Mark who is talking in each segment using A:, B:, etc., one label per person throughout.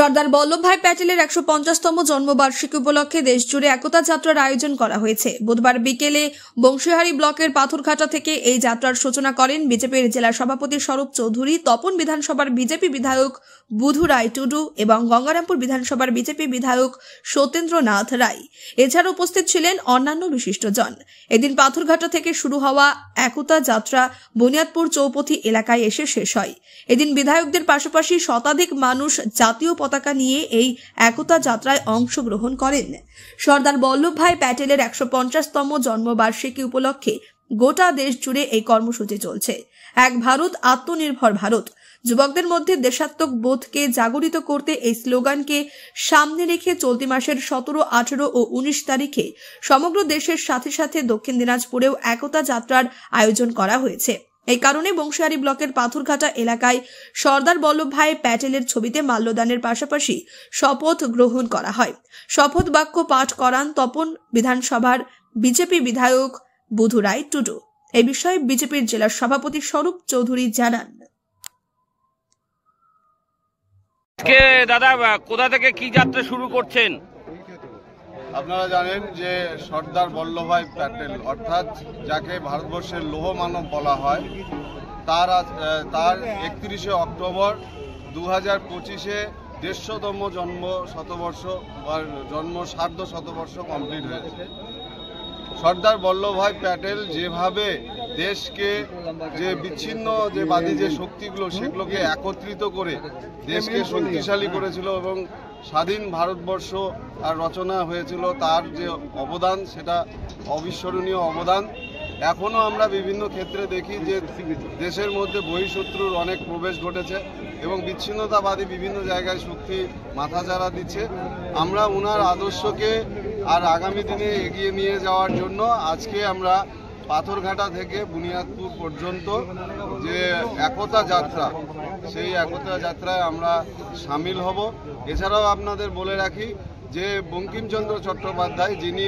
A: সর্দার বল্লভভাই প্যাটেলের ১৫০তম জন্মবার্ষিকী উপলক্ষে দেশজুড়ে একতা যাত্রার আয়োজন করা হয়েছে। বুধবার বিকেলে বংশীহারি ব্লকের পাথরঘাটা থেকে এই যাত্রার সূচনা করেন বিজেপির জেলা সভাপতি স্বরূপ চৌধুরী, তপন বিধানসভার বিজেপি বিধায়ক বুধু রায় টুডু এবং গঙ্গারামপুর বিধানসভার বিজেপি বিধায়ক সত্যেন্দ্রনাথ রায়। এছাড়া উপস্থিত ছিলেন অন্যান্য বিশিষ্টজন। এদিন পাথরঘাটা থেকে শুরু হওয়া একতা যাত্রা বুনিয়াদপুর চৌপথি এলাকায় এসে শেষ হয়। এদিন বিধায়কদের পাশাপাশি শতাধিক মানুষ জাতীয় পতাকা নিয়ে এই একতা যাত্রায় অংশগ্রহণ করেন। সর্দার বল্লভভাই প্যাটেলের ১৫০তম জন্মবার্ষিকী উপলক্ষে গোটা দেশ জুড়ে এই কর্মসূচি চলছে। এক ভারত আত্মনির্ভর ভারত। যুবকদের মধ্যে দেশাত্মক বোধকে জাগরিত করতে এই স্লোগানকে সামনে রেখে চলতি মাসের ১৭, ১৮ ও ১৯ তারিখে সমগ্র দেশের সাথে সাথে দক্ষিণ দিনাজপুরেও একতা যাত্রার আয়োজন করা হয়েছে। এই কারণে বংশীহারি ব্লকের পাথরঘাটা এলাকায় সর্দার বল্লভভাই প্যাটেলের ছবিতে মাল্যদানের পাশাপাশি শপথ গ্রহণ করা হয়। শপথ বাক্য পাঠ করান তপন বিধানসভার বিজেপি বিধায়ক বুধু রায় টুডু। এই বিষয়ে বিজেপির জেলা সভাপতি স্বরূপ চৌধুরী জানান।
B: দাদা, কোথা থেকে কি যাত্রা শুরু করছেন?
C: আপনারা জানেন যে সর্দার বল্লভভাই প্যাটেল অর্থাৎ যাকে ভারতবর্ষের লৌহ মানব বলা হয়, তার ৩১শে অক্টোবর ২০২৫-এ ১৫০তম জন্ম শতবর্ষ বা জন্ম সার্ধ শতবর্ষ কমপ্লিট হয়েছে। সর্দার বল্লভভাই প্যাটেল যেভাবে দেশকে যে বিচ্ছিন্ন যে বাদী যে শক্তিগুলো সেগুলোকে একত্রিত করে দেশকে শক্তিশালী করেছিল এবং স্বাধীন ভারতবর্ষ আর রচনা হয়েছিল, তার যে অবদান সেটা অবিস্মরণীয় অবদান। এখনও আমরা বিভিন্ন ক্ষেত্রে দেখি যে দেশের মধ্যে বহিঃশত্রুর অনেক প্রবেশ ঘটেছে এবং বিচ্ছিন্নতাবাদী বিভিন্ন জায়গায় শক্তি মাথাচাড়া দিচ্ছে। আমরা ওনার আদর্শকে আর আগামী দিনে এগিয়ে নিয়ে যাওয়ার জন্য আজকে আমরা পাথরঘাটা থেকে বুনিয়াদপুর পর্যন্ত যে একতা যাত্রা, সেই একতা যাত্রায় আমরা সামিল হব। এছাড়াও আপনাদের বলে রাখি যে বঙ্কিমচন্দ্র চট্টোপাধ্যায়, যিনি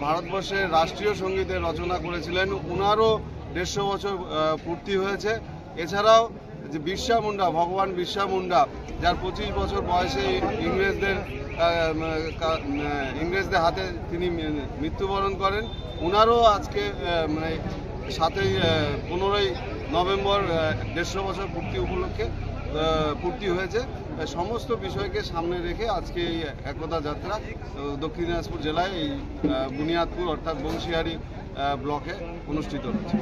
C: ভারতবর্ষের রাষ্ট্রীয় সঙ্গীতের রচনা করেছিলেন, ওনারও ১৫০ বছর পূর্তি হয়েছে। এছাড়াও যে বিরসা মুন্ডা, ভগবান বিরসা মুন্ডা, যার ২৫ বছর বয়সে ইংরেজদের হাতে তিনি মৃত্যুবরণ করেন, ওনারও আজকে 15ই নভেম্বর ১৫০ বছর পূর্তি উপলক্ষে পূর্তি হয়েছে। সমস্ত বিষয়কে সামনে রেখে আজকে এই একতা যাত্রা দক্ষিণ দিনাজপুর জেলায় এই বুনিয়াদপুর অর্থাৎ বংশীহারি ব্লকে অনুষ্ঠিত হচ্ছে।